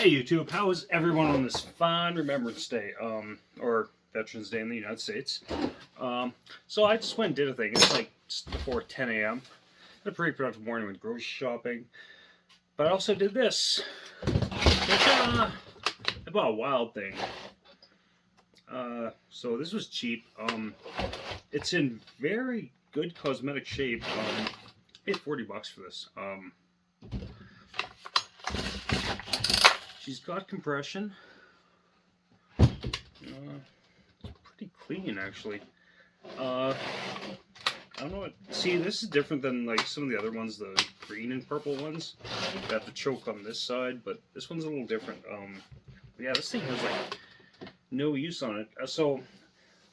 Hey YouTube, how is everyone on this fine Remembrance Day, or Veterans Day in the United States? So I just went and did a thing. It's like just before 10 a.m. Had a pretty productive morning with grocery shopping. But I also did this. I bought a wild thing. So this was cheap. It's in very good cosmetic shape. I paid $40 for this. She's got compression. Pretty clean, actually. I don't know what. See, this is different than like some of the other ones, the green and purple ones. Got the choke on this side, but this one's a little different. Yeah, this thing has like no use on it. So when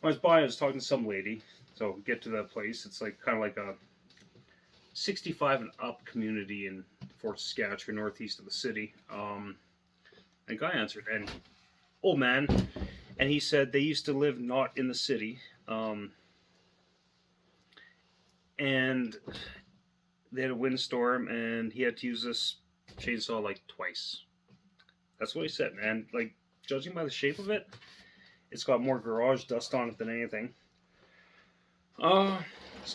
I was buying, I was talking to some lady. So we get to that place. It's like kind of like a 65 and up community in Fort Saskatchewan, northeast of the city. A guy answered, and old man, and he said they used to live not in the city, and they had a windstorm, and he had to use this chainsaw like twice. That's what he said, and like judging by the shape of it, it's got more garage dust on it than anything. So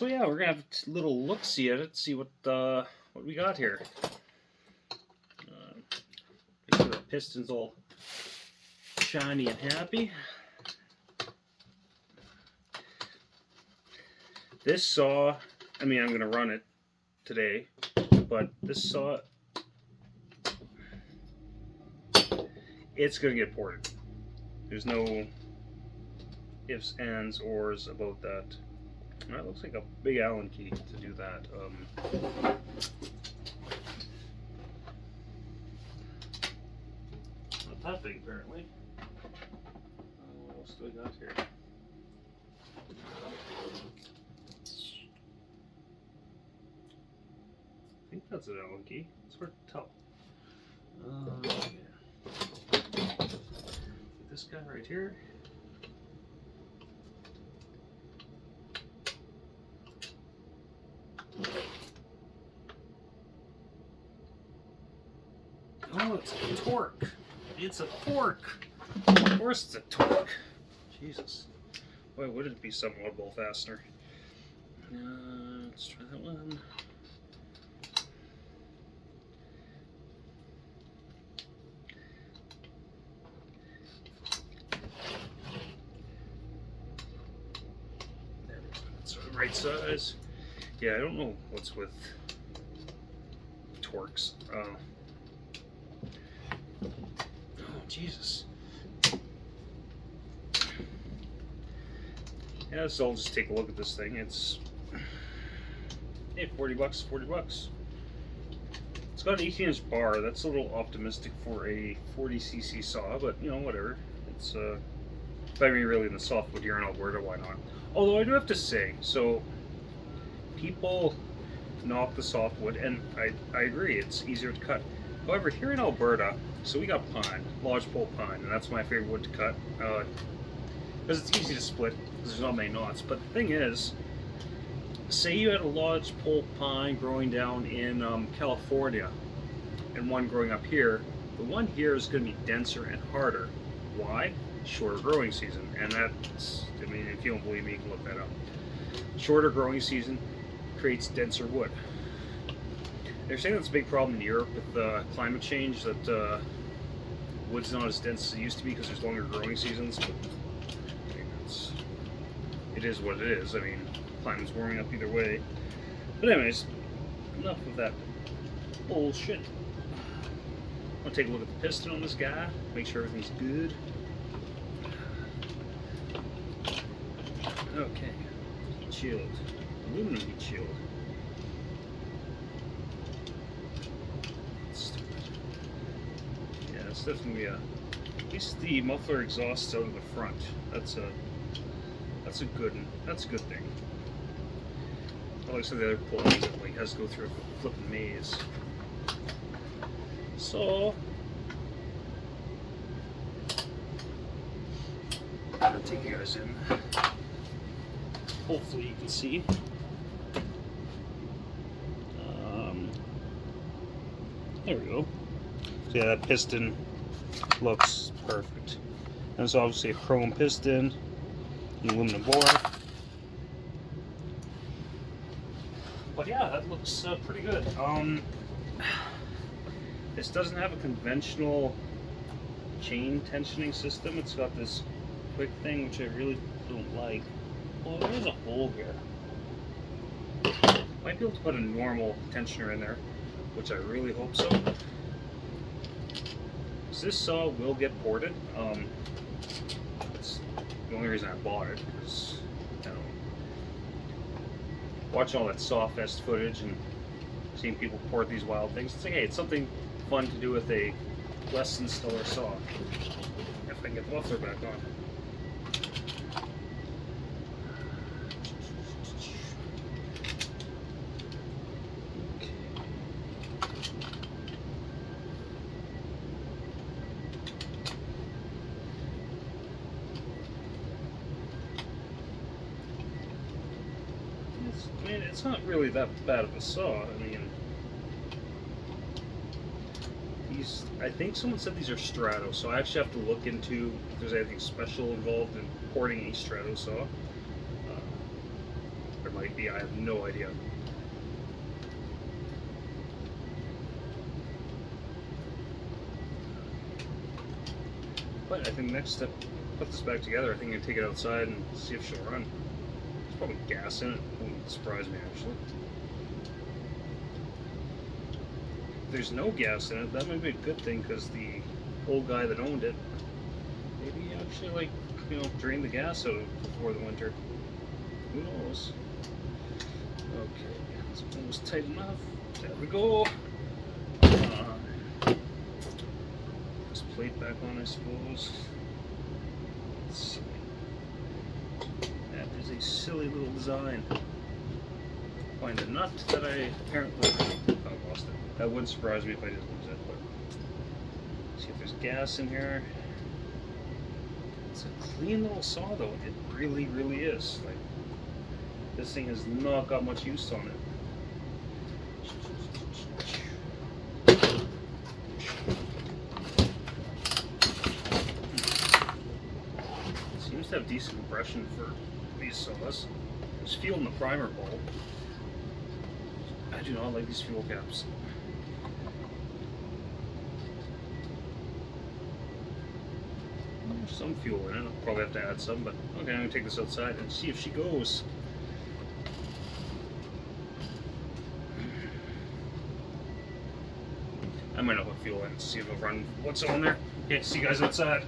yeah, we're gonna have a little look-see at it, see what we got here. Make sure the piston's all shiny and happy. This saw, I mean, I'm gonna run it today, but this saw, it's gonna get ported. There's no ifs, ands, ors about that. That looks like a big Allen key to do that. Not that big, apparently. What else do we got here? I think that's an Allen key. It's hard to tell. Yeah. This guy right here. Oh, it's a torque. It's a torque. Of course it's a torque. Jesus. Why would it be some oddball fastener? Let's try that one. There we go. That's the right size. Yeah, I don't know what's with torques. Oh, Jesus. Yeah, so I'll just take a look at this thing. It's, hey, $40, $40. It's got an 18-inch bar. That's a little optimistic for a 40cc saw, but you know, whatever. It's I mean, really, in the softwood here in Alberta, why not? Although I do have to say, so people knock the softwood, and I agree, it's easier to cut. However, here in Alberta, so we got pine, lodgepole pine, and that's my favorite wood to cut, because it's easy to split, because there's not many knots. But the thing is, say you had a lodgepole pine growing down in California, and one growing up here, the one here is going to be denser and harder. Why? Shorter growing season, and that's, I mean, if you don't believe me, you can look that up. Shorter growing season creates denser wood. They're saying that's a big problem in Europe with climate change, that wood's not as dense as it used to be because there's longer growing seasons. But I mean, it is what it is. I mean, climate's warming up either way. But anyways, enough of that bullshit. I'm gonna take a look at the piston on this guy, make sure everything's good. Okay, heat shield, aluminum heat shield. Yeah, it's definitely at least the muffler exhausts out of the front. That's a good one. That's a good thing. Not like some of the other pulleys that like has to go through a flipping maze. So I'll take you guys in. Hopefully you can see. There we go. So yeah, that piston Looks perfect. And it's obviously a chrome piston, an aluminum bore. But yeah, that looks pretty good. This doesn't have a conventional chain tensioning system. It's got this quick thing, which I really don't like. Well, there is a hole here. Might be able to put a normal tensioner in there, which I really hope so. This saw will get ported. That's the only reason I bought it, because watching all that Sawfest footage and seeing people port these wild things, it's like, hey, it's something fun to do with a less than stellar saw. If I can get the muffler back on. I mean, it's not really that bad of a saw. I mean, I think someone said these are Strato, so I actually have to look into if there's anything special involved in porting a Strato saw. There might be, I have no idea. But I think next step, put this back together. I think I'm going to take it outside and see if she'll run. There's probably gas in it. Wouldn't surprise me, actually. If there's no gas in it, that might be a good thing, because the old guy that owned it, maybe actually, like, drain the gas out before the winter. Who knows? Okay, it's almost tight enough. There we go. This plate back on, I suppose. Let's see. That is a silly little design. Find a nut that I apparently lost it. That wouldn't surprise me if I did lose it. But see if there's gas in here. It's a clean little saw, though. It really, really is. Like, this thing has not got much use on it. Seems to have decent compression for these saws. There's fuel in the primer bowl. I do not like these fuel caps. There's some fuel in it. I'll probably have to add some, but okay, I'm going to take this outside and see if she goes. I might not put fuel in, see if it'll run what's on there. Okay, see you guys outside.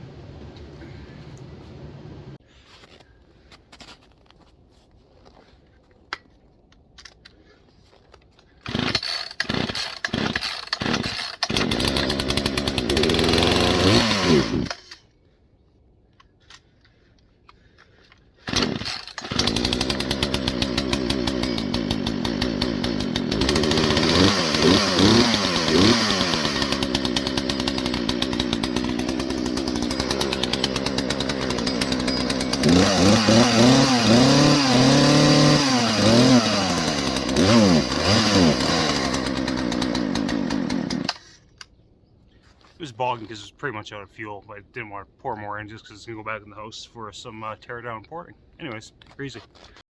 It was bogging because it was pretty much out of fuel, but I didn't want to pour more in just because it's going to go back in the house for some tear down porting. Anyways, crazy.